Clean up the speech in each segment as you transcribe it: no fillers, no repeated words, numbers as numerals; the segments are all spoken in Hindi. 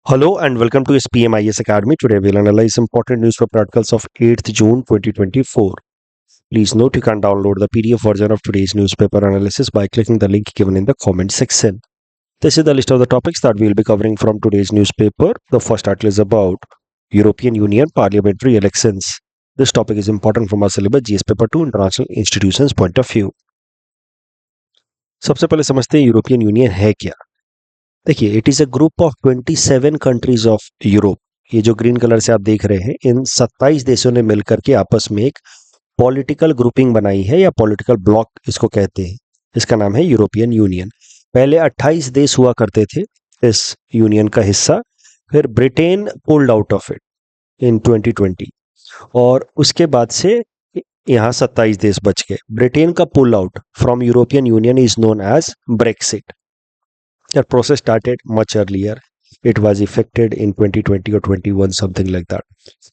Hello and welcome to SPMIS Academy. Today we'll analyze important newspaper articles of 8th June 2024. Please note you can download the PDF version of today's newspaper analysis by clicking the link given in the comment section. This is the list of the topics that we'll be covering from today's newspaper. The first article is about European Union parliamentary elections. This topic is important from our syllabus GS paper 2 international institutions point of view. सबसे पहले समझते हैं यूरोपियन यूनियन है क्या। देखिए, it is a group of 27 countries of Europe. ये जो ग्रीन कलर से आप देख रहे हैं, इन 27 देशों ने मिलकर के आपस में एक पॉलिटिकल ग्रुपिंग बनाई है या पॉलिटिकल ब्लॉक इसको कहते हैं। इसका नाम है यूरोपियन यूनियन। पहले 28 देश हुआ करते थे इस यूनियन का हिस्सा, फिर Britain pulled out of it in 2020 और उसके बाद से यहाँ 27 देश बच गए। ब्रिटेन का pull out from European union is known as Brexit. That process started much earlier. It was effected in 2020 or 21, something like that.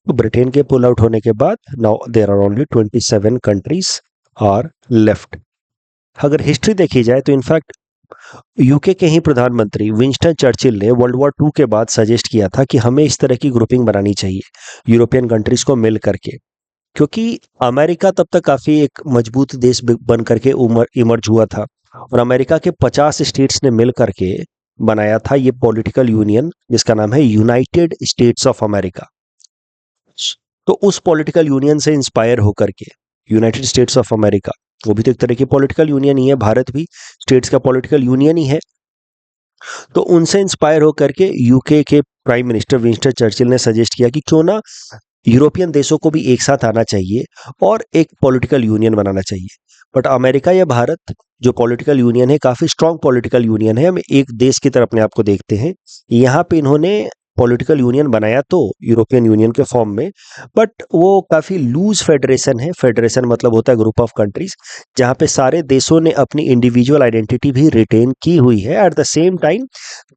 तो ब्रिटेन के पुल आउट होने के बाद now there are only 27 countries are left. अगर हिस्ट्री देखी जाए तो इनफैक्ट यूके के ही प्रधानमंत्री विंस्टन चर्चिल ने वर्ल्ड वॉर 2 के बाद सजेस्ट किया था कि हमें इस तरह की ग्रुपिंग बनानी चाहिए यूरोपियन कंट्रीज को मिल करके, क्योंकि अमेरिका तब तक काफी एक मजबूत देश बन करके इमर्ज हुआ था और अमेरिका के 50 स्टेट्स ने मिल करके बनाया था ये पॉलिटिकल यूनियन जिसका नाम है यूनाइटेड स्टेट्स ऑफ अमेरिका। तो उस पॉलिटिकल यूनियन से इंस्पायर होकर के यूनाइटेड स्टेट्स ऑफ अमेरिका, वो भी तो एक तरह की पॉलिटिकल यूनियन ही है, भारत भी स्टेट्स का पॉलिटिकल यूनियन ही है। तो उनसे इंस्पायर होकर के यूके के प्राइम मिनिस्टर विंस्टन चर्चिल ने सजेस्ट किया कि क्यों ना यूरोपियन देशों को भी एक साथ आना चाहिए और एक पॉलिटिकल यूनियन बनाना चाहिए। बट अमेरिका या भारत जो पॉलिटिकल यूनियन है, काफी स्ट्रांग पॉलिटिकल यूनियन है, हम एक देश की तरह अपने आप को देखते हैं। यहाँ पे इन्होंने पॉलिटिकल यूनियन बनाया तो यूरोपियन यूनियन के फॉर्म में, बट वो काफी लूज फेडरेशन है। फेडरेशन मतलब होता है ग्रुप ऑफ कंट्रीज जहाँ पे सारे देशों ने अपनी इंडिविजुअल आइडेंटिटी भी रिटेन की हुई है। Eight the same time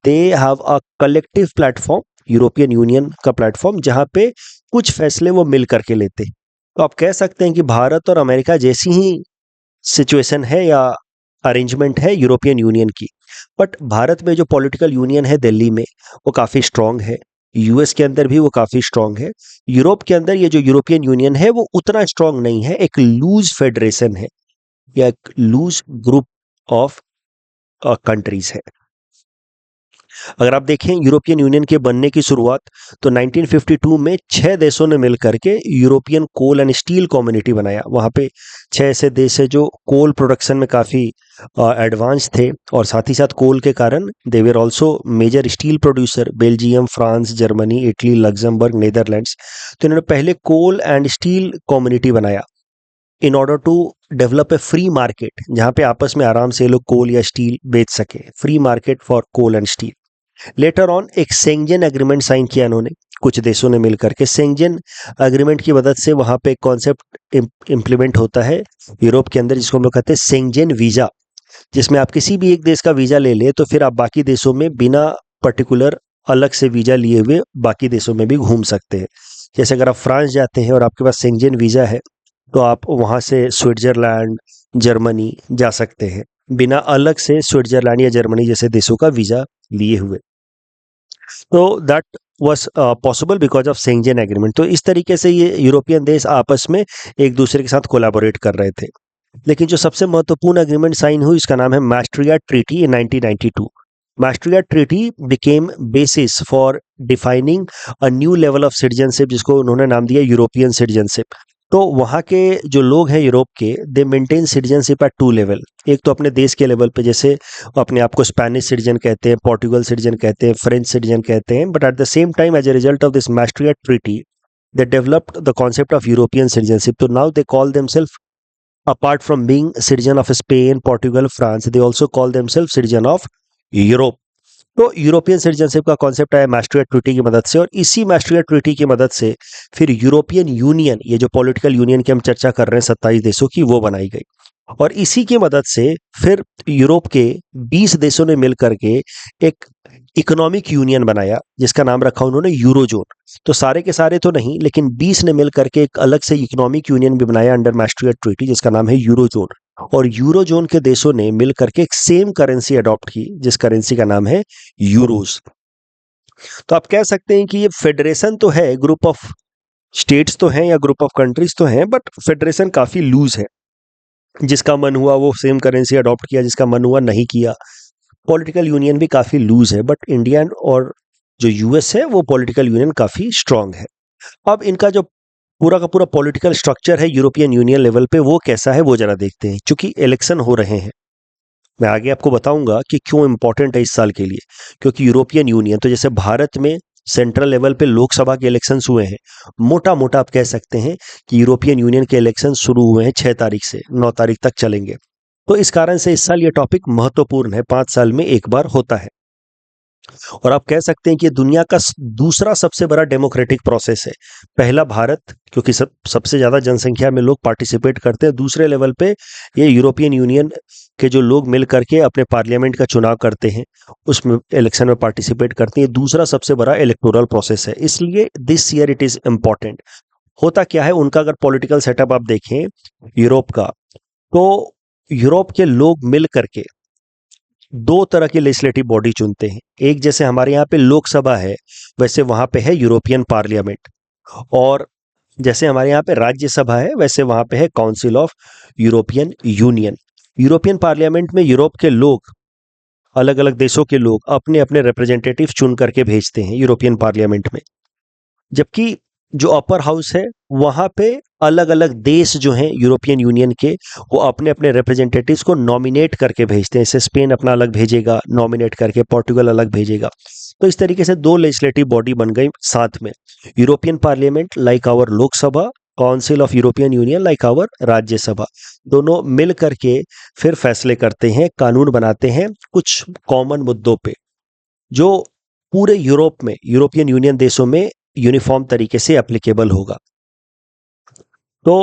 they have a collective platform, European union का प्लेटफॉर्म, जहाँ पे कुछ फैसले वो मिल करके लेते हैं। तो आप कह सकते हैं कि भारत और अमेरिका जैसी ही सिचुएशन है या अरेंजमेंट है यूरोपियन यूनियन की। बट भारत में जो पॉलिटिकल यूनियन है दिल्ली में, वो काफ़ी स्ट्रांग है। यूएस के अंदर भी वो काफ़ी स्ट्रांग है। यूरोप के अंदर ये जो यूरोपियन यूनियन है वो उतना स्ट्रांग नहीं है, एक लूज फेडरेशन है या एक लूज ग्रुप ऑफ कंट्रीज है। अगर आप देखें यूरोपियन यूनियन के बनने की शुरुआत तो 1952 में 6 देशों ने मिलकर के European coal and steel community बनाया। वहाँ पे 6 ऐसे देश है जो कोल प्रोडक्शन में काफ़ी एडवांस थे और साथ ही साथ कोल के कारण they were also major steel producer. Belgium, France, Germany, Italy, Luxembourg, Netherlands. तो इन्होंने पहले कोल एंड स्टील कम्युनिटी बनाया in order to develop a free market, जहाँ पे आपस में आराम से लोग कोल या स्टील बेच सके। Free market for coal and steel. Later on एक सेंजन एग्रीमेंट साइन किया इन्होंने, कुछ देशों ने मिलकर के। सेंजन एग्रीमेंट की मदद से वहां पे कॉन्सेप्ट इम्प्लीमेंट होता है यूरोप के अंदर, जिसको हम लोग कहते हैं सेंजन वीजा, जिसमें आप किसी भी एक देश का वीजा ले ले तो फिर आप बाकी देशों में बिना पर्टिकुलर अलग से वीजा लिए हुए बाकी देशों में भी घूम सकते हैं। जैसे अगर आप फ्रांस जाते हैं और आपके पास सेंजन वीजा है तो आप वहां से स्विट्जरलैंड, जर्मनी जा सकते हैं बिना अलग से स्विट्जरलैंड या जर्मनी जैसे देशों का वीजा लिए हुए। तो that was possible because of Schengen agreement. तो इस तरीके से ये यूरोपियन देश आपस में एक दूसरे के साथ कोलैबोरेट कर रहे थे। लेकिन जो सबसे महत्वपूर्ण एग्रीमेंट साइन हुई इसका नाम है Maastricht treaty in 1992। Maastricht treaty became basis for defining a new level of citizenship, जिसको उन्होंने नाम दिया यूरोपियन सिटीजनशिप। तो वहाँ के जो लोग हैं यूरोप के, they maintain citizenship at 2 level. एक तो अपने देश के लेवल पे, जैसे अपने आप को स्पेनिश सिटीजन कहते हैं, पोर्टुगल सिटीजन कहते हैं, फ्रेंच सिटीजन कहते हैं। But at the same time as a result of this Maastricht treaty they developed the concept of European citizenship. तो now they call themself, apart from being citizen of Spain, Portugal, France, they also call themselves citizen of Europe। तो यूरोपियन सिटीजनशिप का कॉन्सेप्ट आया मैस्ट्रियाट ट्रीटी की मदद से, और इसी मैस्ट्रियाट ट्रीटी की मदद से फिर यूरोपियन यूनियन, ये जो पॉलिटिकल यूनियन की हम चर्चा कर रहे हैं 27 देशों की, वो बनाई गई। और इसी की मदद से फिर यूरोप के 20 देशों ने मिलकर के एक इकोनॉमिक यूनियन बनाया जिसका नाम रखा उन्होंने यूरोजोन। तो सारे के सारे तो नहीं, लेकिन 20 ने मिलकर के एक अलग से इकोनॉमिक यूनियन भी बनाया अंडर मैस्ट्रियाट ट्रीटी जिसका नाम है यूरोजोन। और यूरोजोन के देशों ने मिलकर के एक सेम करेंसी अडॉप्ट की जिस करेंसी का नाम है यूरोज। तो आप कह सकते हैं कि ये फेडरेशन तो है, ग्रुप ऑफ स्टेट्स तो हैं या ग्रुप ऑफ कंट्रीज तो हैं, बट फेडरेशन काफी लूज है। जिसका मन हुआ वो सेम करेंसी अडॉप्ट किया, जिसका मन हुआ नहीं किया। पॉलिटिकल यूनियन भी काफी लूज है, बट इंडियन और जो यूएस है वो पॉलिटिकल यूनियन काफी स्ट्रांग है। अब इनका जो पूरा का पूरा पॉलिटिकल स्ट्रक्चर है यूरोपियन यूनियन लेवल पे वो कैसा है वो जरा देखते हैं। क्योंकि इलेक्शन हो रहे हैं, मैं आगे आपको बताऊंगा कि क्यों इंपॉर्टेंट है इस साल के लिए। क्योंकि यूरोपियन यूनियन, तो जैसे भारत में सेंट्रल लेवल पे लोकसभा के इलेक्शंस हुए हैं, मोटा मोटा आप कह सकते हैं कि यूरोपियन यूनियन के इलेक्शन शुरू हुए हैं 6 तारीख से 9 तारीख तक चलेंगे। तो इस कारण से इस साल ये टॉपिक महत्वपूर्ण है, 5 साल में एक बार होता है। और आप कह सकते हैं कि ये दुनिया का दूसरा सबसे बड़ा डेमोक्रेटिक प्रोसेस है। पहला भारत, क्योंकि सबसे ज्यादा जनसंख्या में लोग पार्टिसिपेट करते हैं। दूसरे लेवल पे ये यूरोपियन यूनियन के जो लोग मिल करके अपने पार्लियामेंट का चुनाव करते हैं, उसमें इलेक्शन में पार्टिसिपेट करते हैं। दूसरा सबसे बड़ा इलेक्टोरल प्रोसेस है, इसलिए this year it is important. होता क्या है उनका, अगर पॉलिटिकल सेटअप आप देखें यूरोप का, तो यूरोप के लोग मिल करके दो तरह की लेजिस्लेटिव बॉडी चुनते हैं। एक जैसे हमारे यहाँ पे लोकसभा है, वैसे वहां पे है यूरोपियन पार्लियामेंट। और जैसे हमारे यहाँ पे राज्यसभा है, वैसे वहां पे है council of European union. European parliament में यूरोप के लोग, अलग अलग देशों के लोग अपने अपने रिप्रेजेंटेटिव चुन करके भेजते हैं यूरोपियन पार्लियामेंट में। जबकि जो अपर हाउस है वहां पे अलग अलग देश जो हैं यूरोपियन यूनियन के, वो अपने अपने रिप्रेजेंटेटिव्स को नॉमिनेट करके भेजते हैं। जैसे स्पेन अपना अलग भेजेगा नॉमिनेट करके, पोर्टुगल अलग भेजेगा। तो इस तरीके से दो लेजिस्लेटिव बॉडी बन गई साथ में, European parliament like our Lok Sabha, council of European Union like our Rajya Sabha. दोनों मिल करके फिर फैसले करते हैं, कानून बनाते हैं कुछ कॉमन मुद्दों पे, जो पूरे यूरोप में, यूरोपियन यूनियन देशों में यूनिफॉर्म तरीके से एप्लीकेबल होगा। तो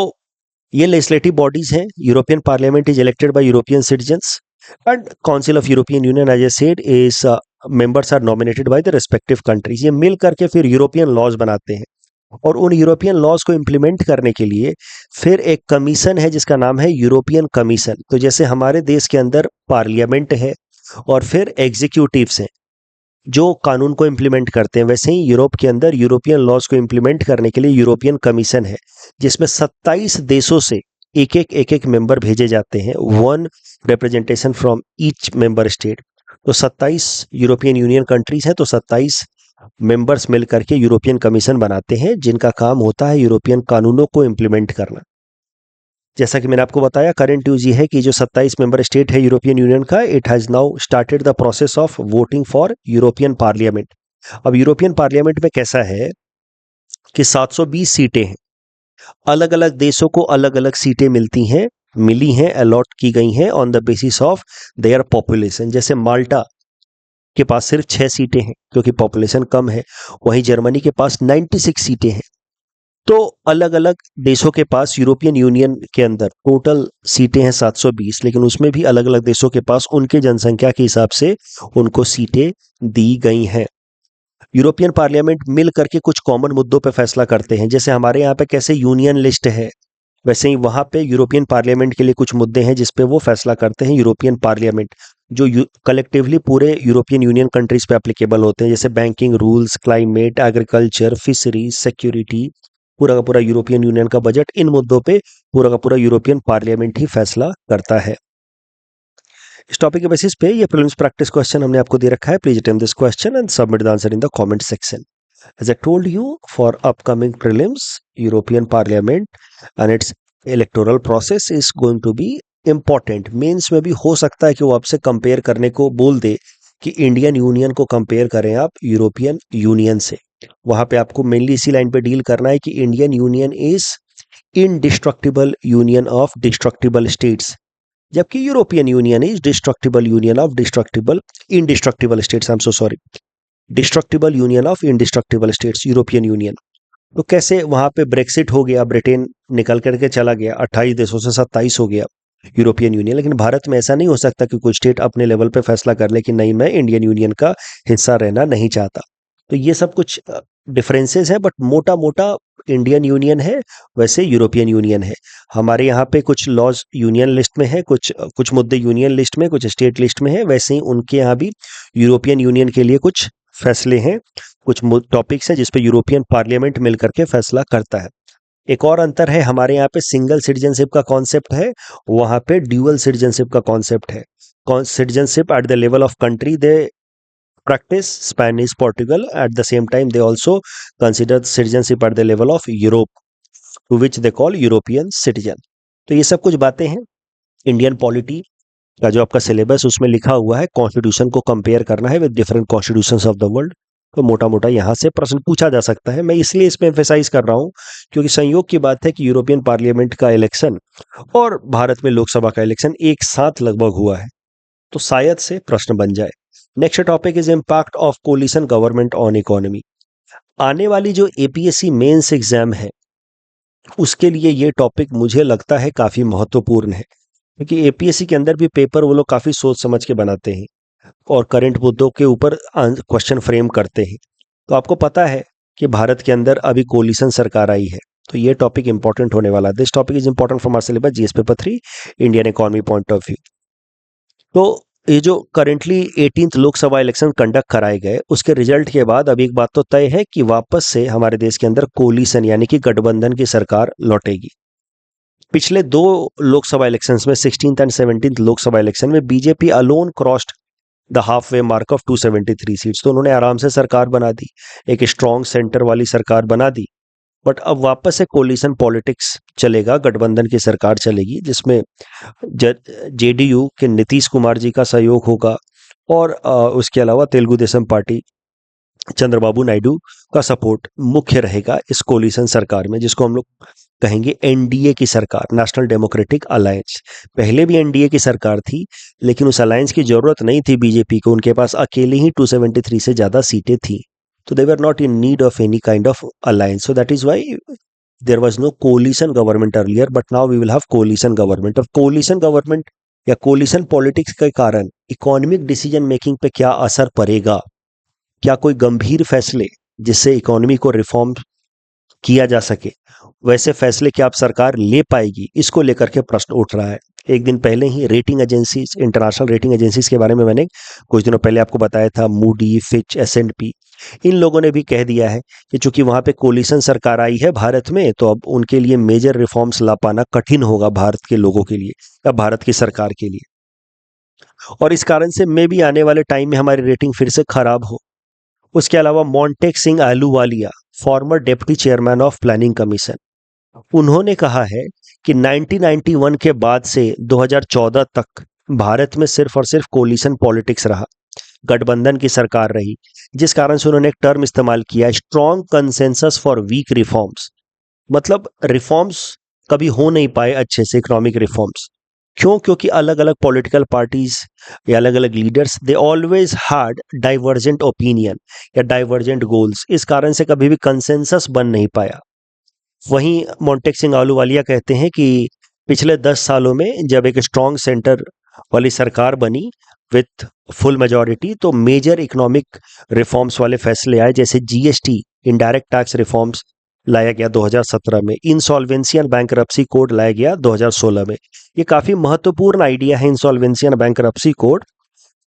ये लेजिस्लेटिव बॉडीज हैं। European parliament is elected by European citizens and council of European Union as I said is members are nominated by the respective countries. ये मिल करके फिर यूरोपियन लॉज बनाते हैं, और उन यूरोपियन लॉज को इम्प्लीमेंट करने के लिए फिर एक कमीशन है जिसका नाम है यूरोपियन कमीशन। तो जैसे हमारे देश के अंदर पार्लियामेंट है और फिर एग्जीक्यूटिव्स हैं जो कानून को इम्प्लीमेंट करते हैं, वैसे ही यूरोप के अंदर यूरोपियन लॉज को इम्प्लीमेंट करने के लिए यूरोपियन कमीशन है, जिसमें 27 देशों से एक एक मेंबर भेजे जाते हैं, one representation from each member state. तो 27 यूरोपियन यूनियन कंट्रीज हैं, तो 27 मेंबर्स मिल करके यूरोपियन कमीशन बनाते हैं, जिनका काम होता है यूरोपियन कानूनों को इम्प्लीमेंट करना। जैसा कि मैंने आपको बताया, करंट न्यूज ये है कि जो 27 मेंबर स्टेट है यूरोपियन यूनियन का, it has now started the process of voting for European parliament. अब यूरोपियन पार्लियामेंट में कैसा है कि 720 सीटें हैं, अलग अलग देशों को अलग अलग सीटें मिली हैं, अलॉट की गई हैं on the basis of their population. जैसे माल्टा के पास सिर्फ 6 सीटें हैं क्योंकि पॉपुलेशन कम है, वहीं जर्मनी के पास 96 सीटें हैं। तो अलग अलग देशों के पास यूरोपियन यूनियन के अंदर टोटल सीटें हैं 720, लेकिन उसमें भी अलग अलग देशों के पास उनके जनसंख्या के हिसाब से उनको सीटें दी गई हैं। यूरोपियन पार्लियामेंट मिल करके कुछ कॉमन मुद्दों पर फैसला करते हैं। जैसे हमारे यहाँ पे कैसे यूनियन लिस्ट है, वैसे ही वहां पे यूरोपियन पार्लियामेंट के लिए कुछ मुद्दे हैं जिसपे वो फैसला करते हैं यूरोपियन पार्लियामेंट, जो कलेक्टिवली पूरे यूरोपियन यूनियन कंट्रीज पे एप्लीकेबल होते हैं। जैसे banking rules, climate, agriculture, fisheries, security, पूरा का पूरा यूरोपियन यूनियन का बजट, इन मुद्दों पे पूरा का पूरा यूरोपियन पार्लियामेंट ही फैसला करता है। इस टॉपिक के बेसिस पे ये प्रीलिम्स प्रैक्टिस क्वेश्चन हमने आपको दे रखा है। Please attempt this question and submit the answer in the comment section. As I told you, for upcoming prelims, European Parliament and its electoral process is going to be important. Mains में भी हो सकता है कि वो आपसे कंपेयर करने को बोल दे कि इंडियन यूनियन को कंपेयर करें आप यूरोपियन यूनियन से। वहां पे आपको मेनली इसी लाइन पे डील करना है कि Indian union is indestructible union of destructible states, जबकि European union is destructible union of indestructible states. I am so sorry, destructible union of indestructible states European union. तो कैसे वहां पे ब्रेक्सिट हो गया, ब्रिटेन निकल करके चला गया, 28 देशों से 27 हो गया यूरोपियन यूनियन, लेकिन भारत में ऐसा नहीं हो सकता कि कोई स्टेट अपने लेवल पे फैसला कर ले कि नहीं, मैं इंडियन यूनियन का हिस्सा रहना नहीं चाहता। तो ये सब कुछ डिफरेंसेस है, बट मोटा मोटा इंडियन यूनियन है, वैसे यूरोपियन यूनियन है। हमारे यहाँ पे कुछ लॉज यूनियन लिस्ट में है, कुछ मुद्दे यूनियन लिस्ट में, कुछ स्टेट लिस्ट में है, वैसे ही उनके यहाँ भी यूरोपियन यूनियन के लिए कुछ फैसले हैं, कुछ टॉपिक्स हैं जिस पे यूरोपियन पार्लियामेंट मिल करके फैसला करता है। एक और अंतर है, हमारे यहाँ पे सिंगल सिटीजनशिप का कॉन्सेप्ट है, वहां पे ड्यूअल सिटीजनशिप का कॉन्सेप्ट है। Citizenship at the level of country they practice Spanish, Portugal. At the same time, they also consider citizenship at the level of Europe, to which they call European citizen. तो ये सब कुछ बातें हैं। इंडियन पॉलिटी का जो आपका सिलेबस उसमें लिखा हुआ है, कॉन्स्टिट्यूशन को कंपेयर करना है with different constitutions of the world. तो मोटा मोटा यहाँ से प्रश्न पूछा जा सकता है। मैं इसलिए इसमें एम्फेसाइज कर रहा हूँ क्योंकि संयोग की बात है कि यूरोपियन पार्लियामेंट का इलेक्शन और भारत में लोकसभा का इलेक्शन एक साथ लगभग हुआ है, तो शायद से प्रश्न बन जाए। Next topic is impact of coalition government on economy. आने वाली जो एपीएससी मेंस एग्जाम है उसके लिए ये टॉपिक मुझे लगता है काफी महत्वपूर्ण है, क्योंकि एपीएससी के अंदर भी पेपर वो लोग काफी सोच समझ के बनाते हैं और करंट मुद्दों के ऊपर क्वेश्चन फ्रेम करते हैं। तो आपको पता है कि भारत के अंदर अभी कोलिशन सरकार आई है, तो ये टॉपिक इंपॉर्टेंट होने वाला है। This topic is important from our syllabus GS paper 3 Indian economy point of view. तो ये जो currently 18th Lok Sabha election conduct कराए गए उसके रिजल्ट के बाद अब एक बात तो तय है कि वापस से हमारे देश के अंदर कोलिशन यानी कि गठबंधन की सरकार लौटेगी। पिछले दो लोकसभा इलेक्शंस में 16th and 17th Lok Sabha election में BJP alone crossed the half way mark of 273 seats, तो उन्होंने आराम से सरकार बना दी, एक स्ट्रॉन्ग सेंटर वाली सरकार बना दी। बट अब वापस से कोलिशन पॉलिटिक्स चलेगा, गठबंधन की सरकार चलेगी जिसमें जेडीयू के नीतीश कुमार जी का सहयोग होगा और उसके अलावा तेलुगु देशम पार्टी चंद्रबाबू नायडू का सपोर्ट मुख्य रहेगा इस कोलिशन सरकार में, जिसको हम लोग कहेंगे एनडीए की सरकार, नेशनल डेमोक्रेटिक अलायंस। पहले भी एनडीए की सरकार थी लेकिन उस अलायंस की जरूरत नहीं थी बीजेपी को, उनके पास अकेले ही 273 से ज्यादा सीटें थी, तो they were not in need of any kind of alliance. So that is why there was no coalition government earlier, but now we will have coalition government. अब coalition government या coalition politics के कारण इकोनॉमिक डिसीजन मेकिंग पे क्या असर पड़ेगा, क्या कोई गंभीर फैसले जिससे इकोनॉमी को रिफॉर्म किया जा सके वैसे फैसले क्या आप सरकार ले पाएगी, इसको लेकर के प्रश्न उठ रहा है। एक दिन पहले ही rating agencies, international rating agencies के बारे में मैंने कुछ दिनों पहले आपको बताया था, मूडी, फिच, एस&पी, इन लोगों ने भी कह दिया है कि चूंकि वहां पे कोलिशन सरकार आई है भारत में, तो अब उनके लिए मेजर रिफॉर्म्स ला पाना कठिन होगा भारत के लोगों के लिए या भारत की सरकार के लिए, और इस कारण से मे भी आने वाले टाइम में हमारी रेटिंग फिर से खराब हो। उसके अलावा Montek Singh Ahluwalia, farmer deputy chairman of planning commission, उन्होंने कहा है कि 1991 के बाद से 2014 तक भारत में सिर्फ और सिर्फ कोलिशन पॉलिटिक्स रहा, गठबंधन की सरकार रही, जिस कारण से उन्होंने एक टर्म इस्तेमाल किया, strong consensus for weak reforms. मतलब रिफॉर्म्स कभी हो नहीं पाए अच्छे से, इकोनॉमिक रिफॉर्म्स। क्यों? क्योंकि अलग अलग पॉलिटिकल पार्टीज या अलग अलग leaders, they always had divergent opinion या डाइवर्जेंट गोल्स, इस कारण से कभी भी कंसेंसस बन नहीं पाया। वहीं मोंटेक सिंह आहलूवालिया कहते हैं कि पिछले 10 सालों में जब एक स्ट्रॉन्ग सेंटर वाली सरकार बनी विथ फुल मेजॉरिटी, तो मेजर इकोनॉमिक रिफॉर्म्स वाले फैसले आए, जैसे जीएसटी, इनडायरेक्ट टैक्स रिफॉर्म्स लाया गया 2017 में, इंसॉल्वेंसी एंड बैंकरप्सी कोड लाया गया 2016 में। ये काफी महत्वपूर्ण आइडिया है insolvency and bankruptcy code,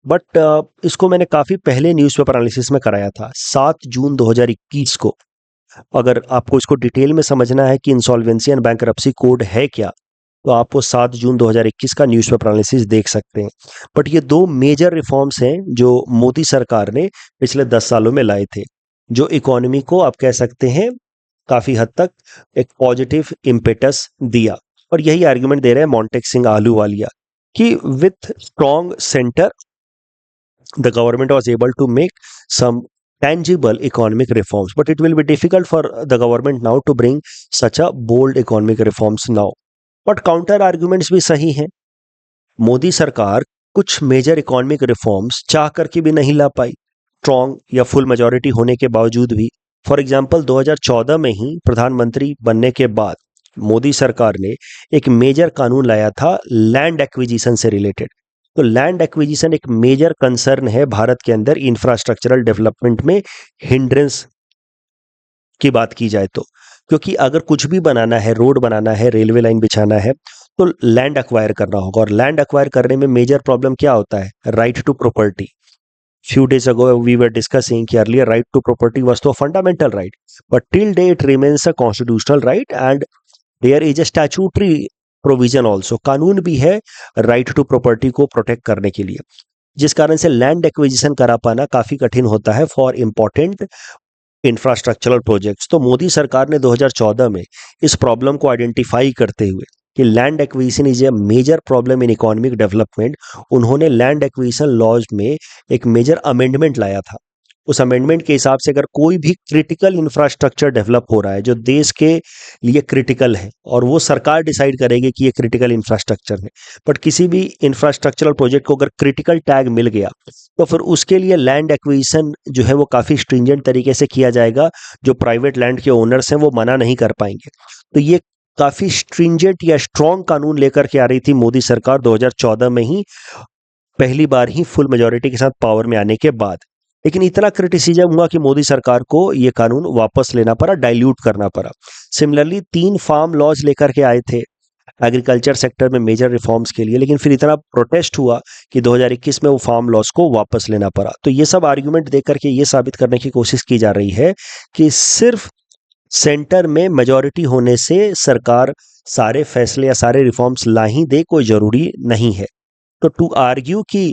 but इसको मैंने काफी पहले न्यूज़पेपर एनालिसिस में कराया था 7 जून 2021 को। अगर आपको इसको डिटेल में समझना है कि इंसॉल्वेंसी एंड बैंकरप्सी कोड है क्या, तो आप वो 7 जून 2021 का न्यूज़पेपर एनालिसिस देख सकते हैं। बट ये दो मेजर रिफॉर्म्स हैं जो मोदी सरकार ने पिछले 10 सालों में लाए थे, जो इकोनॉमी को आप कह सकते हैं काफी हद तक एक पॉजिटिव इम्पेटस दिया। और यही आर्गुमेंट दे रहे हैं मोंटेक सिंह आहलूवालिया कि with strong centre the government was able to make some tangible economic reforms, but it will be difficult for the government now to bring such a bold economic reforms now. But counter arguments भी सही हैं। मोदी सरकार कुछ मेजर इकोनॉमिक रिफॉर्म्स चाह करके भी नहीं ला पाई, स्ट्रॉन्ग या फुल मेजॉरिटी होने के बावजूद भी। फॉर एग्जांपल 2014 में ही प्रधानमंत्री बनने के बाद मोदी सरकार ने एक मेजर कानून लाया था लैंड एक्विजिशन से रिलेटेड। तो लैंड एक्विजिशन एक मेजर कंसर्न है भारत के अंदर इंफ्रास्ट्रक्चरल डेवलपमेंट में हिंड्रेंस की बात की जाए तो, क्योंकि अगर कुछ भी बनाना है, रोड बनाना है, रेलवे लाइन बिछाना है, तो लैंड एक्वायर करना होगा, और लैंड एक्वायर करने में मेजर प्रॉब्लम क्या होता है? Right to property. Few days ago we were discussing कि earlier right to property was तो fundamental right, but till date it remains a constitutional right and there is a statutory provision also, कानून भी है right to property को protect करने के लिए, जिस कारण से लैंड एक्विजिशन करा पाना काफी कठिन होता है फॉर इंपॉर्टेंट इंफ्रास्ट्रक्चरल प्रोजेक्ट्स। तो मोदी सरकार ने 2014 में इस प्रॉब्लम को आइडेंटिफाई करते हुए कि land acquisition is a major problem in economic development, उन्होंने लैंड एक्विजिशन लॉज में एक मेजर अमेंडमेंट लाया था। उस अमेंडमेंट के हिसाब से अगर कोई भी क्रिटिकल इंफ्रास्ट्रक्चर डेवलप हो रहा है जो देश के लिए क्रिटिकल है, और वो सरकार डिसाइड करेगी कि ये क्रिटिकल इंफ्रास्ट्रक्चर है, बट किसी भी इंफ्रास्ट्रक्चरल प्रोजेक्ट को अगर क्रिटिकल टैग मिल गया तो फिर उसके लिए लैंड एक्विजिशन जो है वो काफ़ी स्ट्रिंजेंट तरीके से किया जाएगा, जो प्राइवेट लैंड के ओनर्स हैं वो मना नहीं कर पाएंगे। तो ये काफ़ी स्ट्रिंजेंट या स्ट्रॉन्ग कानून लेकर के आ रही थी मोदी सरकार 2014 में ही, पहली बार ही फुल मेजोरिटी के साथ पावर में आने के बाद। लेकिन इतना क्रिटिसिज्म हुआ कि मोदी सरकार को ये कानून वापस लेना पड़ा, डाइल्यूट करना पड़ा। सिमिलरली 3 फार्म लॉज लेकर के आए थे एग्रीकल्चर सेक्टर में मेजर रिफॉर्म्स के लिए, लेकिन फिर इतना प्रोटेस्ट हुआ कि 2021 में वो फार्म लॉज को वापस लेना पड़ा। तो ये सब आर्ग्यूमेंट देकर के ये साबित करने की कोशिश की जा रही है कि सिर्फ सेंटर में मेजॉरिटी होने से सरकार सारे फैसले या सारे रिफॉर्म्स ला ही दे, कोई जरूरी नहीं है। तो टू आर्ग्यू कि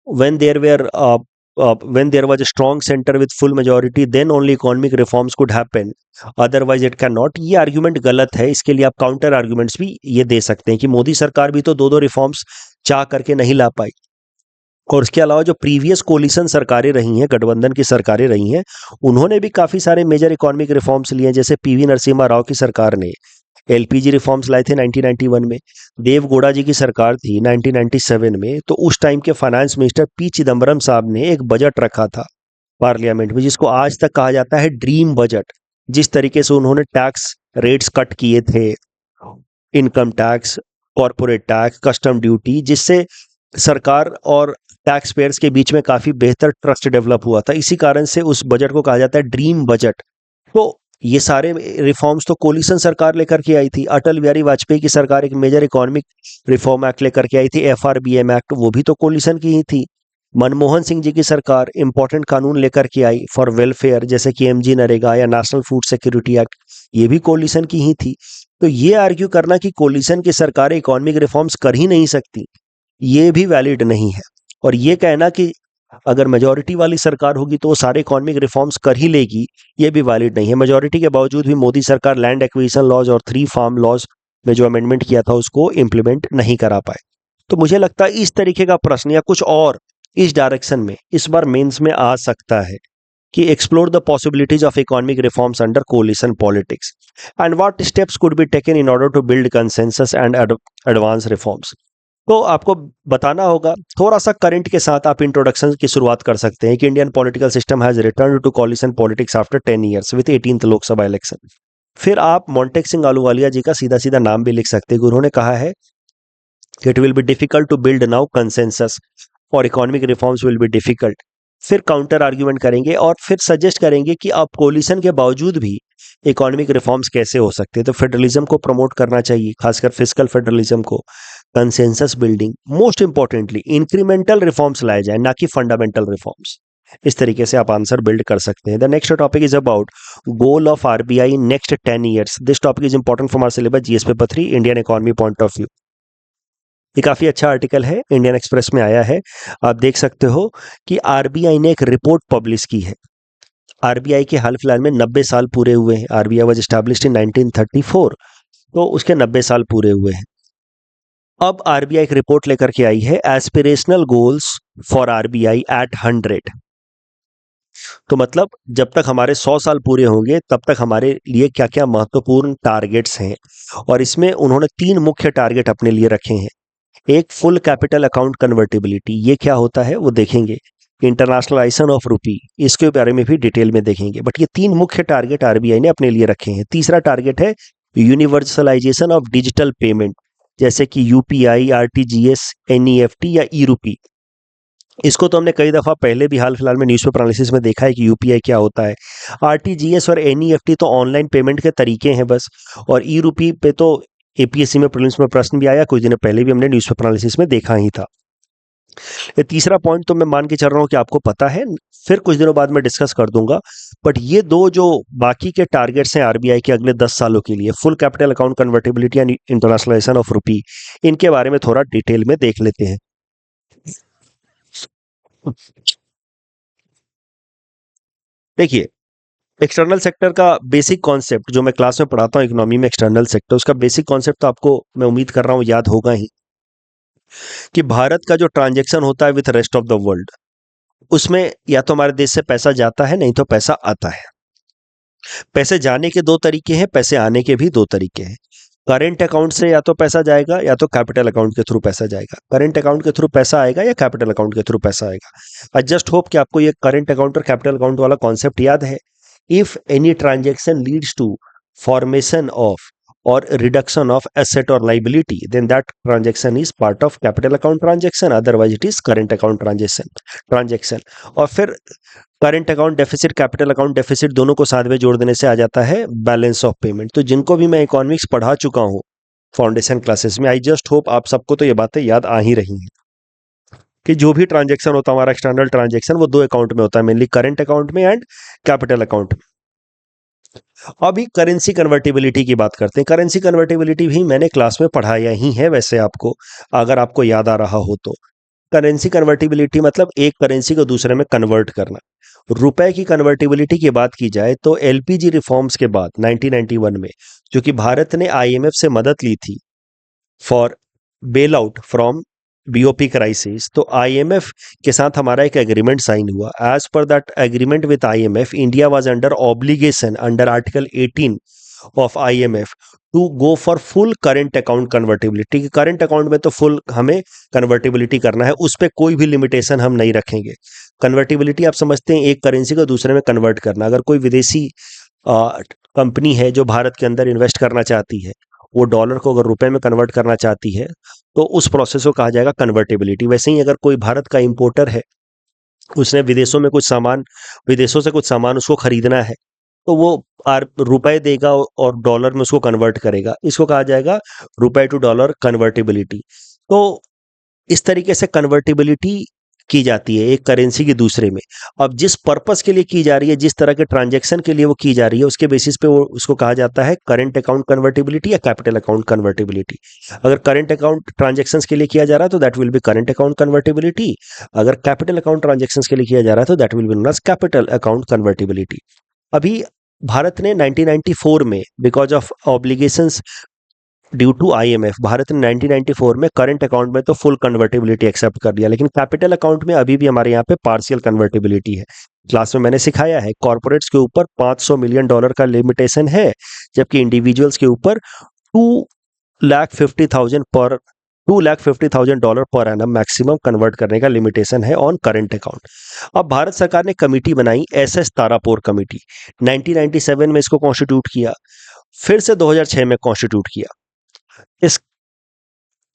when there were when there was a strong center with full majority then only economic reforms could happen, otherwise it cannot, ये आर्ग्यूमेंट गलत है। इसके लिए आप काउंटर आर्ग्यूमेंट्स भी ये दे सकते हैं कि मोदी सरकार भी तो 2-2 रिफॉर्म्स चाह करके नहीं ला पाई, और उसके अलावा जो प्रीवियस कोलिशन सरकारें रही हैं, गठबंधन की सरकारें रही हैं, उन्होंने भी काफ़ी सारे मेजर इकोनॉमिक रिफॉर्म्स लिए हैं। जैसे पीवी नरसिम्हा राव की सरकार ने एलपीजी रिफॉर्म्स लाए थे 1991 में, देव गौड़ा जी की सरकार थी 1997 में, तो उस टाइम के फाइनेंस मिनिस्टर पी चिदम्बरम साहब ने एक बजट रखा था पार्लियामेंट में, जिसको आज तक कहा जाता है ड्रीम बजट। जिस तरीके से उन्होंने टैक्स रेट्स कट किए थे, income tax, corporate tax, custom duty, जिससे सरकार और टैक्स पेयर्स के बीच में काफ़ी बेहतर ट्रस्ट डेवलप हुआ था। इसी कारण से उस बजट को कहा जाता है ड्रीम बजट। तो ये सारे रिफॉर्म्स तो कोलिशन सरकार लेकर के आई थी। अटल बिहारी वाजपेयी की सरकार एक मेजर इकोनॉमिक रिफॉर्म एक्ट लेकर के आई थी, एफआरबीएम एक्ट, वो भी तो कोलिशन की ही थी। मनमोहन सिंह जी की सरकार इंपॉर्टेंट कानून लेकर के आई फॉर वेलफेयर, जैसे कि एमजी नरेगा या नेशनल फूड सिक्योरिटी एक्ट, ये भी कोलिशन की ही थी। तो ये आर्ग्यू करना कि कोलिशन की सरकारें इकोनॉमिक रिफॉर्म्स कर ही नहीं सकती, ये भी वैलिड नहीं है। और ये कहना कि अगर मेजॉरिटी वाली सरकार होगी तो वो सारे इकोनॉमिक रिफॉर्म्स कर ही लेगी, ये भी वैलिड नहीं है। मेजॉरिटी के बावजूद भी मोदी सरकार लैंड एक्विजिशन लॉज और 3 फार्म लॉज में जो अमेंडमेंट किया था उसको इम्प्लीमेंट नहीं करा पाए। तो मुझे लगता है इस तरीके का प्रश्न या कुछ और इस डायरेक्शन में इस बार मेंस में आ सकता है कि explore the possibilities of economic reforms under coalition politics and what steps could be taken in order to build consensus and advance reforms. तो आपको बताना होगा थोड़ा सा करंट के साथ, आप इंट्रोडक्शन की शुरुआत कर सकते हैं कि Indian political system has return to coalition politics after 10 years with 18th Lok Sabha election. फिर आप मोंटेक सिंह आलूवालिया जी का सीधा सीधा नाम भी लिख सकते हैं कि उन्होंने कहा है कि it will be difficult to build now consensus और economic reforms will be difficult. फिर काउंटर आर्ग्यूमेंट करेंगे और फिर सजेस्ट करेंगे कि आप कोलिशन के बावजूद भी इकोनॉमिक रिफॉर्म्स कैसे हो सकते हैं। तो फेडरलिज्म को प्रमोट करना चाहिए, खासकर फिस्कल फेडरलिज्म को, consensus building, most importantly incremental reforms लाए जाए, ना कि फंडामेंटल रिफॉर्म्स। इस तरीके से आप आंसर बिल्ड कर सकते हैं। The next topic is about goal of RBI next 10 years. This topic is important for our syllabus GS paper 3 Indian economy point of view. ये काफी अच्छा आर्टिकल है, इंडियन एक्सप्रेस में आया है। आप देख सकते हो कि आरबीआई ने एक रिपोर्ट पब्लिश की है। आरबीआई के हाल फिलहाल में 90 साल पूरे हुए हैं। आरबीआई वाज एस्टैब्लिश्ड इन 1934, तो उसके 90 साल पूरे हुए हैं। अब आरबीआई एक रिपोर्ट लेकर के आई है, aspirational goals for RBI at 100। तो मतलब जब तक हमारे 100 साल पूरे होंगे तब तक हमारे लिए क्या क्या महत्वपूर्ण टारगेट्स हैं, और इसमें उन्होंने 3 मुख्य टारगेट अपने लिए रखे हैं। एक फुल कैपिटल अकाउंट कन्वर्टिबिलिटी, ये क्या होता है वो देखेंगे। इंटरनेशनलाइजेशन ऑफ रुपी, इसके बारे में भी डिटेल में देखेंगे। बट ये 3 मुख्य टारगेट आरबीआई ने अपने लिए रखे हैं। तीसरा टारगेट है यूनिवर्सलाइजेशन ऑफ डिजिटल पेमेंट, जैसे कि यूपीआई, आरटीजीएस, एनईएफटी या ई रूपी। इसको तो हमने कई दफ़ा पहले भी हाल फिलहाल में न्यूज़पेपर एनालिसिस में देखा है कि यूपीआई क्या होता है। आरटीजीएस और एनईएफटी तो ऑनलाइन पेमेंट के तरीके हैं बस, और ई रूपी पे तो एपीएससी में प्रीलिम्स में प्रश्न भी आया, कुछ दिन पहले भी हमने न्यूज़पेपर एनालिसिस में देखा ही था। ये तीसरा पॉइंट तो मैं मान के चल रहा हूँ कि आपको पता है, फिर कुछ दिनों बाद मैं डिस्कस कर दूंगा। बट ये दो जो बाकी के टारगेट्स हैं आरबीआई के अगले 10 सालों के लिए, full capital account convertibility and internationalisation of रुपी, इनके बारे में थोड़ा डिटेल में देख लेते हैं। देखिए, एक्सटर्नल सेक्टर का बेसिक कॉन्सेप्ट जो मैं क्लास में पढ़ाता हूँ इकोनॉमी में, एक्सटर्नल सेक्टर, उसका बेसिक कॉन्सेप्ट तो आपको मैं उम्मीद कर रहा हूँ याद होगा ही, कि भारत का जो ट्रांजैक्शन होता है with rest of the world, उसमें या तो हमारे देश से पैसा जाता है, नहीं तो पैसा आता है। पैसे जाने के दो तरीके हैं, पैसे आने के भी दो तरीके हैं। करंट अकाउंट से या तो पैसा जाएगा या तो कैपिटल अकाउंट के थ्रू पैसा जाएगा। करंट अकाउंट के थ्रू पैसा आएगा या कैपिटल अकाउंट के थ्रू पैसा आएगा। आई जस्ट होप कि आपको ये करंट अकाउंट और कैपिटल अकाउंट वाला कॉन्सेप्ट याद है। If any transaction leads to formation of और रिडक्शन ऑफ एसेट और liability, then that transaction is part of capital account transaction, otherwise it is current account transaction। और फिर current account deficit, capital account deficit, दोनों को साथ में जोड़ देने से आ जाता है बैलेंस ऑफ पेमेंट। तो जिनको भी मैं इकोनॉमिक्स पढ़ा चुका हूँ फाउंडेशन क्लासेस में, आई जस्ट होप आप सबको तो ये बातें याद आ ही रही हैं कि जो भी ट्रांजेक्शन होता है हमारा एक्सटर्नल ट्रांजेक्शन, वो दो अकाउंट में होता है, मेनली करंट अकाउंट में एंड कैपिटल अकाउंट में। अभी करेंसी कन्वर्टिबिलिटी की बात करते हैं। करेंसी कन्वर्टिबिलिटी भी मैंने क्लास में पढ़ाया ही है वैसे आपको, अगर आपको याद आ रहा हो तो। करेंसी कन्वर्टिबिलिटी मतलब एक करेंसी को दूसरे में कन्वर्ट करना। रुपए की कन्वर्टिबिलिटी की बात की जाए तो एलपीजी रिफॉर्म्स के बाद 1991 में, जो कि भारत ने आईएमएफ से मदद ली थी for bail out from BOP crisis, तो आईएमएफ के साथ हमारा एक एग्रीमेंट साइन हुआ। As per that agreement with IMF, India was under obligation under article 18 of IMF to go for full current account convertibility. Current account में तो फुल हमें कन्वर्टिबिलिटी करना है, उस पर कोई भी लिमिटेशन हम नहीं रखेंगे। कन्वर्टिबिलिटी आप समझते हैं एक करेंसी को दूसरे में कन्वर्ट करना। अगर कोई विदेशी कंपनी है जो भारत के अंदर इन्वेस्ट करना चाहती है, वो डॉलर को अगर रुपए में कन्वर्ट करना चाहती है, तो उस प्रोसेस को कहा जाएगा कन्वर्टिबिलिटी। वैसे ही अगर कोई भारत का इंपोर्टर है, उसने विदेशों से कुछ सामान उसको खरीदना है, तो वो रुपए देगा और डॉलर में उसको कन्वर्ट करेगा। इसको कहा जाएगा रुपए टू डॉलर कन्वर्टिबिलिटी। तो इस तरीके से कन्वर्टिबिलिटी की जाती है एक करेंसी की दूसरे में। अब जिस पर्पस के लिए की जा रही है, जिस तरह के ट्रांजैक्शन के लिए वो की जा रही है, उसके बेसिस पे वो उसको कहा जाता है करंट अकाउंट कन्वर्टिबिलिटी या कैपिटल अकाउंट कन्वर्टिबिलिटी। अगर करंट अकाउंट ट्रांजैक्शंस के लिए किया जा रहा है तो that will be current account convertibility. अगर कैपिटल अकाउंट ट्रांजैक्शंस के लिए किया जा रहा है तो that will be known as capital account convertibility. अभी भारत ने 1994 में, because of obligations due to IMF, Bharat ने 1994 में करंट अकाउंट में तो फुल कन्वर्टिबिलिटी एक्सेप्ट कर लिया, लेकिन कैपिटल अकाउंट में अभी भी हमारे यहाँ पे पार्शियल कन्वर्टिबिलिटी है। क्लास में मैंने सिखाया है, कॉर्पोरेट्स के ऊपर $500 मिलियन का लिमिटेशन है, जबकि इंडिविजुअल्स के ऊपर $2,50,000 पर एनम मैक्सिमम कन्वर्ट करने का लिमिटेशन है ऑन करंट अकाउंट। अब भारत सरकार ने कमिटी बनाई, एसएस तारापुर कमिटी। 1997 में इसको कॉन्स्टिट्यूट किया, फिर से 2006 में कॉन्स्टिट्यूट किया। इस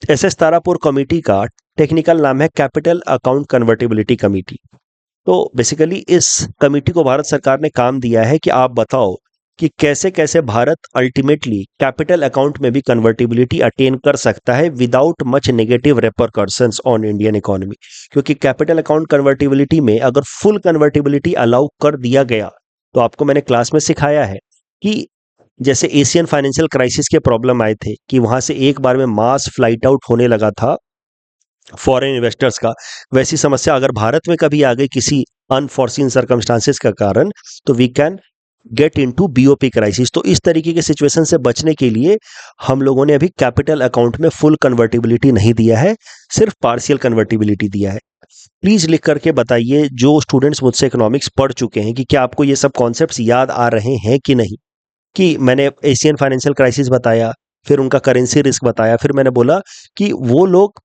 एसएस तारापुर कमेटी का टेक्निकल नाम है कैपिटल अकाउंट कन्वर्टिबिलिटी कमेटी। तो बेसिकली इस कमेटी को भारत सरकार ने काम दिया है कि आप बताओ कि कैसे कैसे भारत अल्टीमेटली कैपिटल अकाउंट में भी कन्वर्टिबिलिटी अटेन कर सकता है without much negative repercussions on Indian economy. क्योंकि कैपिटल अकाउंट कन्वर्टिबिलिटी में अगर फुल कन्वर्टिबिलिटी अलाउ कर दिया गया, तो आपको मैंने क्लास में सिखाया है कि जैसे एशियन फाइनेंशियल क्राइसिस के प्रॉब्लम आए थे कि वहां से एक बार में मास फ्लाइट आउट होने लगा था फॉरेन इन्वेस्टर्स का, वैसी समस्या अगर भारत में कभी आ गई किसी अनफॉर्सीन सर्कमस्टांसेस का कारण, तो we can get into BOP crisis. तो इस तरीके के सिचुएशन से बचने के लिए हम लोगों ने अभी कैपिटल अकाउंट में फुल कन्वर्टिबिलिटी नहीं दिया है, सिर्फ पार्शियल कन्वर्टिबिलिटी दिया है। प्लीज लिख करके बताइए जो स्टूडेंट्स मुझसे इकोनॉमिक्स पढ़ चुके हैं कि क्या आपको ये सब कॉन्सेप्ट्स याद आ रहे हैं कि नहीं। कि मैंने एशियन फाइनेंशियल क्राइसिस बताया, फिर उनका करेंसी रिस्क बताया, फिर मैंने बोला कि वो लोग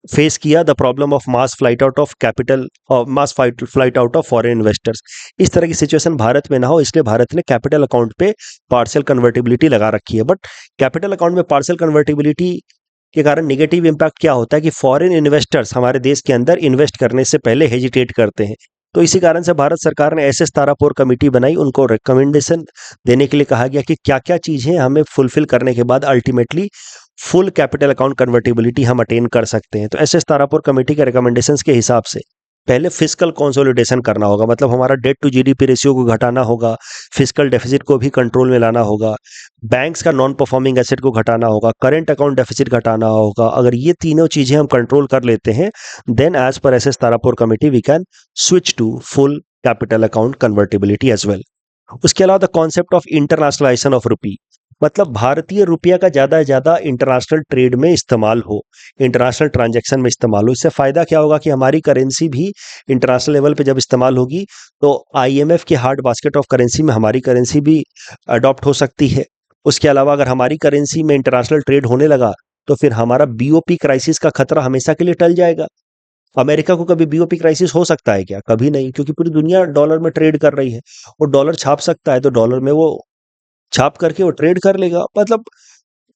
फेस किया the problem of mass flight out of capital और mass flight out of foreign investors. इस तरह की सिचुएशन भारत में ना हो, इसलिए भारत ने कैपिटल अकाउंट पे पार्शियल कन्वर्टिबिलिटी लगा रखी है। बट कैपिटल अकाउंट में पार्शियल कन्वर्टिबिलिटी के कारण नेगेटिव इंपैक्ट क्या होता है कि फॉरेन इन्वेस्टर्स हमारे देश के अंदर इन्वेस्ट करने से पहले हेजिटेट करते हैं। तो इसी कारण से भारत सरकार ने एस एस तारापुर कमेटी बनाई, उनको रिकमेंडेशन देने के लिए कहा गया कि क्या क्या चीजें हमें फुलफिल करने के बाद ultimately full capital account convertibility हम अटेन कर सकते हैं। तो एस एस तारापुर कमेटी के रिकमेंडेशंस के हिसाब से पहले फिस्कल कंसोलिडेशन करना होगा, मतलब हमारा डेट टू जीडीपी रेशियो को घटाना होगा, फिस्कल डेफिसिट को भी कंट्रोल में लाना होगा, बैंक्स का नॉन परफॉर्मिंग एसेट को घटाना होगा, करंट अकाउंट डेफिसिट घटाना होगा। अगर ये तीनों चीजें हम कंट्रोल कर लेते हैं, then as per S S Tarapore committee we can switch to full capital account convertibility as well. उसके अलावा the concept of internationalisation of rupee, मतलब भारतीय रुपया का ज्यादा से ज्यादा इंटरनेशनल ट्रेड में इस्तेमाल हो, इंटरनेशनल ट्रांजैक्शन में इस्तेमाल हो। इससे फायदा क्या होगा कि हमारी करेंसी भी इंटरनेशनल लेवल पे जब इस्तेमाल होगी तो आईएमएफ के हार्ड बास्केट ऑफ करेंसी में हमारी करेंसी भी अडॉप्ट हो सकती है। उसके अलावा अगर हमारी करेंसी में इंटरनेशनल ट्रेड होने लगा तो फिर हमारा बीओपी क्राइसिस का खतरा हमेशा के लिए टल जाएगा। अमेरिका को कभी बीओपी क्राइसिस हो सकता है क्या? कभी नहीं, क्योंकि पूरी दुनिया डॉलर में ट्रेड कर रही है। वो डॉलर छाप सकता है तो डॉलर में वो छाप करके वो ट्रेड कर लेगा। मतलब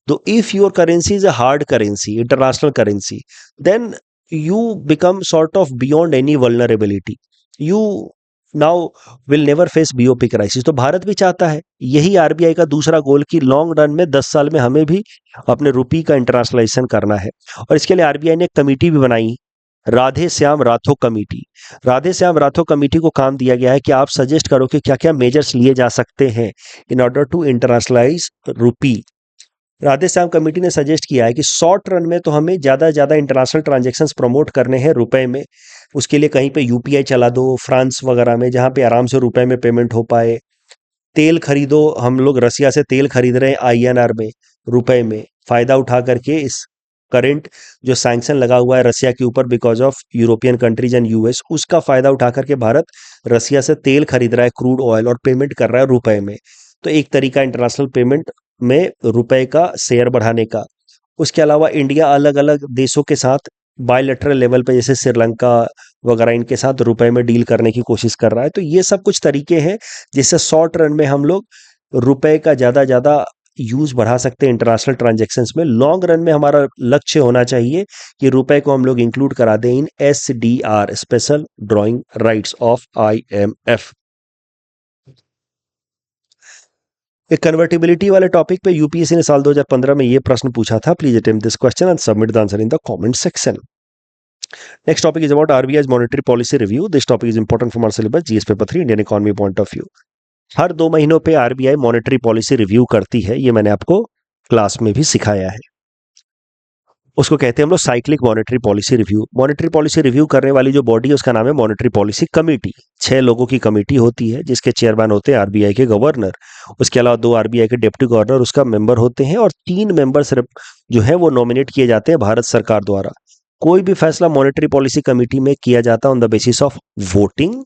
तो if your currency is a hard currency, international currency, then you become sort of beyond any vulnerability, you now will never face BOP crisis. तो भारत भी चाहता है, यही आरबीआई का दूसरा गोल, कि लॉन्ग रन में 10 साल में हमें भी अपने रुपी का इंटरनेशनलाइजेशन करना है। और इसके लिए आरबीआई ने एक कमेटी भी बनाई, राधे श्याम राठौ कमेटी। राधे श्याम राठौ कमेटी को काम दिया गया है कि आप सजेस्ट करो कि क्या क्या मेजर्स लिए जा सकते हैं in order to internationalise rupee. Radhe Shyam committee ने सजेस्ट किया है कि शॉर्ट रन में तो हमें ज़्यादा से ज़्यादा इंटरनेशनल ट्रांजैक्शंस प्रमोट करने हैं रुपए में। उसके लिए कहीं पे यूपीआई चला दो, फ्रांस वगैरह में, जहाँ पे आराम से रुपए में पेमेंट हो पाए। तेल खरीदो, हम लोग रसिया से तेल खरीद रहे हैं आईएनआर में, रुपए में, फायदा उठा करके इस करंट जो सैंक्शन लगा हुआ है रसिया के ऊपर because of European countries and US, उसका फायदा उठा करके भारत रसिया से तेल खरीद रहा है, क्रूड ऑयल, और पेमेंट कर रहा है रुपए में। तो एक तरीका इंटरनेशनल पेमेंट में रुपए का शेयर बढ़ाने का। उसके अलावा इंडिया अलग अलग देशों के साथ बायलैटरल लेवल पे, जैसे श्रीलंका वगैरह, इनके साथ रुपए में डील करने की कोशिश कर रहा है। तो ये सब कुछ तरीके हैं जिससे शॉर्ट रन में हम लोग रुपए का ज़्यादा यूज बढ़ा सकते हैं इंटरनेशनल ट्रांजैक्शंस में। लॉन्ग रन में हमारा लक्ष्य होना चाहिए कि रुपए को हम लोग इंक्लूड करा दें in SDR, special drawing rights of IMF. एक कन्वर्टिबिलिटी वाले टॉपिक पे यूपीएससी ने साल 2015 में ये प्रश्न पूछा था। Please attempt this question and submit the answer in the comment section. Next topic is about RBI monetary policy review. This topic is important for our syllabus GS paper 3 Indian economy point of view. हर 2 महीनों पे आरबीआई मॉनेटरी पॉलिसी रिव्यू करती है, ये मैंने आपको क्लास में भी सिखाया है। उसको कहते हैं हम लोग cyclic monetary policy review. Monetary policy review करने वाली जो बॉडी है उसका नाम है मॉनेटरी पॉलिसी कमेटी। 6 लोगों की कमेटी होती है जिसके चेयरमैन होते हैं आरबीआई के गवर्नर। उसके अलावा 2 आरबीआई के डिप्टी गवर्नर उसका मेंबर होते हैं, और 3 मेंबर सिर्फ जो है वो नॉमिनेट किए जाते हैं भारत सरकार द्वारा। कोई भी फैसला मॉनेटरी पॉलिसी कमेटी में किया जाता है on the basis of voting,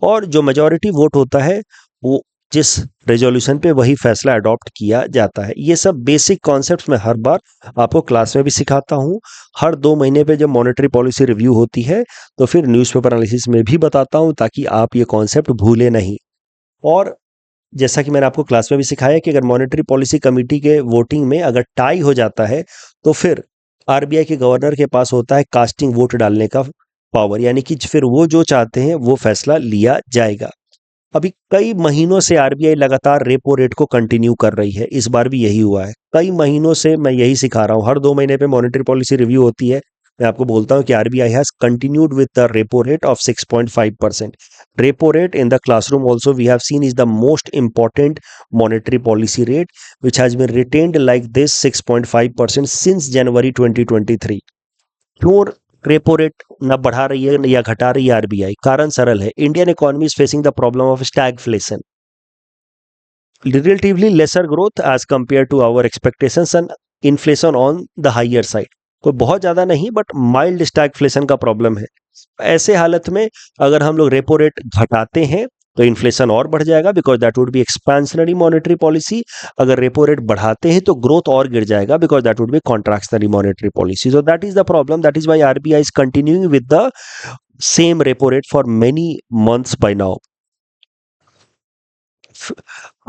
और जो मेजॉरिटी वोट होता है वो जिस रेजोल्यूशन पे वही फैसला अडॉप्ट किया जाता है। ये सब बेसिक कॉन्सेप्ट्स मैं हर बार आपको क्लास में भी सिखाता हूँ। हर 2 महीने पे जब मॉनेटरी पॉलिसी रिव्यू होती है तो फिर न्यूज़पेपर एनालिसिस में भी बताता हूँ, ताकि आप ये कॉन्सेप्ट भूले नहीं। और जैसा कि मैंने आपको क्लास में भी सिखाया कि अगर मॉनेटरी पॉलिसी कमेटी के वोटिंग में अगर टाई हो जाता है तो फिर आरबीआई के गवर्नर के पास होता है कास्टिंग वोट डालने का पावर, यानी कि फिर वो जो चाहते हैं वो फैसला लिया जाएगा। अभी कई महीनों से आरबीआई लगातार रेपो रेट को कंटिन्यू कर रही है, इस बार भी यही हुआ है। कई महीनों से मैं यही सिखा रहा हूँ, हर 2 महीने पे मॉनेटरी पॉलिसी रिव्यू होती है। मैं आपको बोलता हूँ कि RBI has continued with the repo rate of 6.5%। Repo rate in the classroom also we have seen is the most important monetary policy rate which has been retained like this 6.5% since January 2023। क्यों रेपो रेट न बढ़ा रही है या घटा रही है आरबीआई? कारण सरल है, Indian economy is facing the problem of stagflation, relatively lesser growth as compare to our expectations and inflation on the higher side. कोई बहुत ज्यादा नहीं बट माइल्ड स्टैगफ्लेशन का प्रॉब्लम है। ऐसे हालत में अगर हम लोग रेपो रेट घटाते हैं तो इन्फ्लेशन और बढ़ जाएगा, because that would be expansionary monetary policy. अगर रेपो रेट बढ़ाते हैं तो ग्रोथ और गिर जाएगा, because that would be contractionary monetary policy. So that is the problem, that is why RBI is continuing with the same repo rate for many months by now.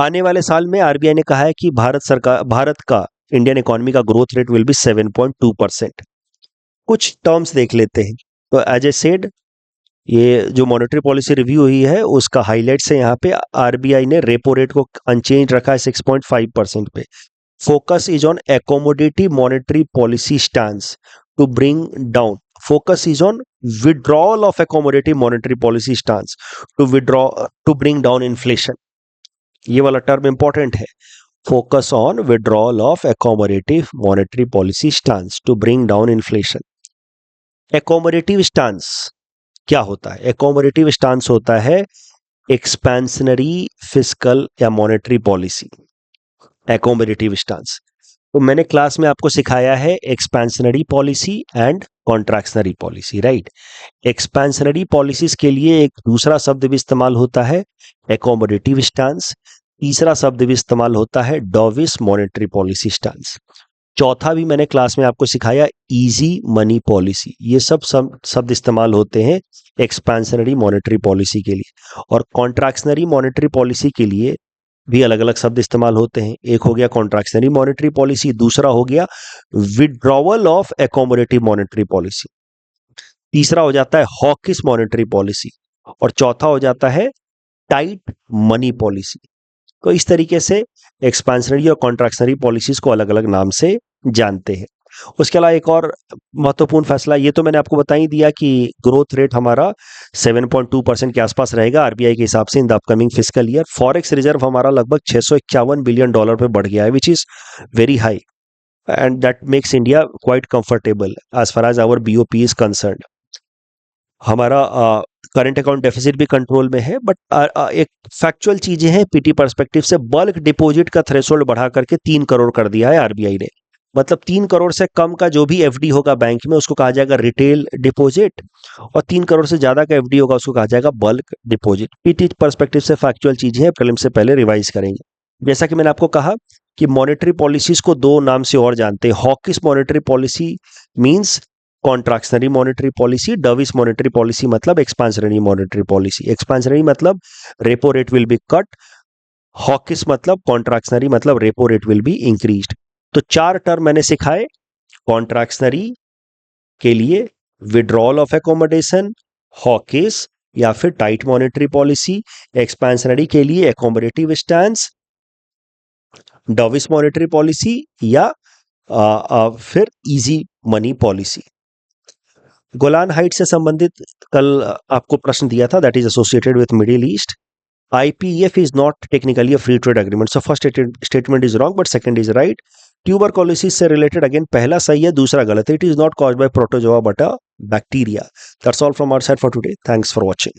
आने वाले साल में आरबीआई ने कहा है कि भारत का इंडियन इकोनॉमी का ग्रोथ रेट विल बी 7.2%। कुछ टर्म्स देख लेते हैं। तो एज ए सेड, ये जो मॉनेटरी पॉलिसी रिव्यू हुई है उसका हाईलाइट्स है यहाँ पे। आरबीआई ने रेपो रेट को अनचेंज रखा है 6.5% पे। Focus is on accommodative monetary policy stance to bring down. Focus is on withdrawal of accommodative monetary policy stance to bring down inflation. ये वाला टर्म इंपॉर्टेंट है। Focus on withdrawal of accommodative monetary policy stance to bring down inflation. Accommodative stance क्या होता है? एकोमोडेटिव स्टांस होता है एक्सपेंशनरी फिस्कल या मॉनेटरी पॉलिसी। एकोमोडेटिव स्टांस तो मैंने क्लास में आपको सिखाया है expansionary policy and contractionary policy, right. Expansionary policies के लिए एक दूसरा शब्द भी इस्तेमाल होता है एकोमोडेटिव स्टांस। तीसरा शब्द भी इस्तेमाल होता है डॉविश मॉनेटरी पॉलिसी स्टांस। चौथा भी मैंने क्लास में आपको सिखाया इजी मनी पॉलिसी। ये सब शब्द इस्तेमाल होते हैं एक्सपेंशनरी मॉनेटरी पॉलिसी के लिए। और कॉन्ट्रैक्शनरी मॉनेटरी पॉलिसी के लिए भी अलग अलग शब्द इस्तेमाल होते हैं। एक हो गया कॉन्ट्रैक्शनरी मॉनेटरी पॉलिसी, दूसरा हो गया withdrawal of accommodative monetary policy, तीसरा हो जाता है हॉकिश मॉनेटरी पॉलिसी और चौथा हो जाता है टाइट मनी पॉलिसी। तो इस तरीके से एक्सपेंशनरी और कॉन्ट्रैक्शनरी पॉलिसीज को अलग अलग नाम से जानते हैं। उसके अलावा एक और महत्वपूर्ण फैसला, ये तो मैंने आपको बता ही दिया कि ग्रोथ रेट हमारा 7.2% के आसपास रहेगा आरबीआई के हिसाब से in the upcoming fiscal year. Forex reserve हमारा लगभग $651 बिलियन पे बढ़ गया है, which is very high and that makes India quite comfortable as far as our BOP is concerned. हमारा करंट अकाउंट डेफिसिट भी कंट्रोल में है। बट एक फैक्चुअल चीजें हैं पीटी पर्सपेक्टिव से, बल्क डिपॉजिट का थ्रेशोल्ड बढ़ा करके 3 करोड़ कर दिया है आरबीआई ने। मतलब 3 करोड़ से कम का जो भी एफडी होगा बैंक में उसको कहा जाएगा रिटेल डिपॉजिट, और 3 करोड़ से ज्यादा का एफडी होगा उसको कहा जाएगा बल्क डिपॉजिट। पीटी पर्सपेक्टिव से फैक्चुअल चीजें हैं, प्रीलिम से पहले रिवाइज करेंगे। जैसा कि मैंने आपको कहा कि मॉनेटरी पॉलिसीज को दो नाम से और जानते हैं। Hawkish monetary policy means contractionary monetary policy, dovish monetary policy मतलब एक्सपेंशनरी मॉनेटरी पॉलिसी। एक्सपेंशनरी मतलब repo rate will be cut, hawkish मतलब कॉन्ट्रैक्शनरी मतलब repo rate will be increased. तो 4 टर्म मैंने सिखाए। कॉन्ट्रैक्शनरी के लिए विड्रॉल ऑफ एकोमोडेशन, हॉकिश या फिर टाइट मॉनेटरी पॉलिसी। एक्सपेंशनरी के लिए accommodative stance, dovish monetary policy या फिर easy money policy. Golan height से संबंधित कल आपको प्रश्न दिया था, that is associated with middle east. IPEF is not technically a free trade agreement. So first statement is wrong, but second is right. Tuberculosis से related again पहला सही है, दूसरा गलत है. It is not caused by protozoa but a bacteria. That's all from our side for today. Thanks for watching.